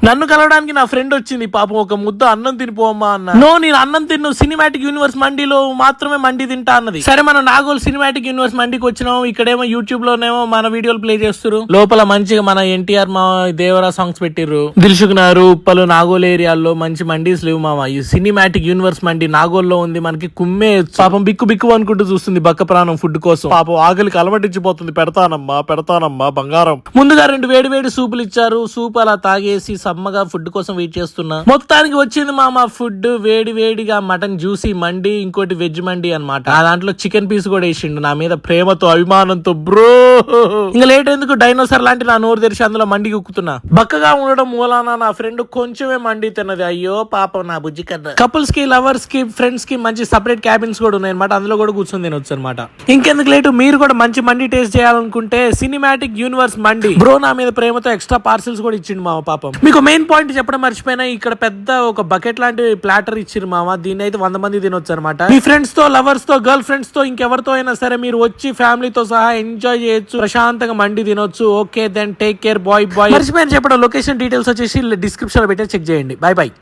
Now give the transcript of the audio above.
నన్ను కలవడానికి నా ఫ్రెండ్ వచ్చింది. పాపం ఒక ముద్ద అన్నం తినిపోమ్మా అన్న. నో, నేను అన్నం తిన్ను, సినిమాటిక్ యూనివర్స్ మండీలో మాత్రమే మండి తింటా అన్నది. సరే, మనం నాగోల్ సినిమాటిక్ యూనివర్స్ మండికి వచ్చినాం. ఇక్కడేమో యూట్యూబ్ లోనేమో మన వీడియోలు ప్లే చేస్తారు. లోపల మంచిగా మన ఎన్టీఆర్ మా దేవరా సాంగ్స్ పెట్టిర్రు. దిల్సుకున్నారు ఉప్పలు నాగోల్ ఏరియాల్లో మంచి మండీస్ లేవు మామ. ఈ సినిమాటిక్ యూనివర్స్ మండి నాగోల్లో ఉంది. మనకి కుమ్మే పాపం బిక్కు బిక్కు అనుకుంటూ చూస్తుంది బక్క ప్రాణం ఫుడ్ కోసం. పాపం ఆకలికి అలవటించిపోతుంది. పెడతానమ్మా బంగారం. ముందుగా 2 వేడి సూపులు ఇచ్చారు. సూప్ అలా తాగేసి సమ్మగా ఫుడ్ కోసం వెయిట్ చేస్తున్నా. మొత్తానికి వచ్చింది మామ ఫుడ్. వేడిగా మటన్ జ్యూసీ మండి, ఇంకోటి వెజ్ మండి అన్నమాట. ఆ దాంట్లో చికెన్ పీస్ కూడా వేసిండు. నా మీద ప్రేమతో అభిమానంతో బ్రో. ఇంకా లేట్ ఎందుకు, డైనోసార్ లాంటి నా నోరు తెరిచి అందులో మండి కుక్కుతున్నా. బక్కగా ఉండడం మూలాన నా ఫ్రెండ్ కొంచెమే మండి తిన్నది. అయ్యో పాపం నా బుజ్జి కన్నా. కపుల్స్ కి, లవర్స్ కి, ఫ్రెండ్స్ కి మంచి సపరేట్ క్యాబిన్స్ కూడా ఉన్నాయి అనమాట. అందులో కూడా కూర్చొని తినొచ్చు అనమాట. ఇంకెందుకు లేటు, మీరు కూడా మంచి మండి టేస్ట్ చేయాలనుకుంటే సినిమాటిక్ యూనివర్స్ మండి బ్రో నా మీద ప్రేమతో ఎక్స్ట్రా పార్సిల్స్ కూడా ఇచ్చిండు మామ. పాపం మీకు మెయిన్ పాయింట్ చెప్పడం మర్చిపోయినా, ఇక్కడ పెద్ద ఒక బకెట్ లాంటి ప్లాటర్ ఇచ్చిరు మామ. దీన్ని అయితే 100 మంది తినొచ్చు అనమాట. మీ ఫ్రెండ్స్ తో, లవర్స్ తో, గర్ల్ ఫ్రెండ్స్ తో, ఇంకెవరితో అయినా సరే మీరు వచ్చి ఫ్యామిలీతో సహా ఎంజాయ్ చేయొచ్చు, ప్రశాంతంగా మండి తినొచ్చు. Okay then take care bye. మర్చిపోయిన చెప్పడం, లొకేషన్ డీటెయిల్స్ వచ్చేసి డిస్క్రిప్షన్ లో పెట్టి చెక్ చేయండి. బై.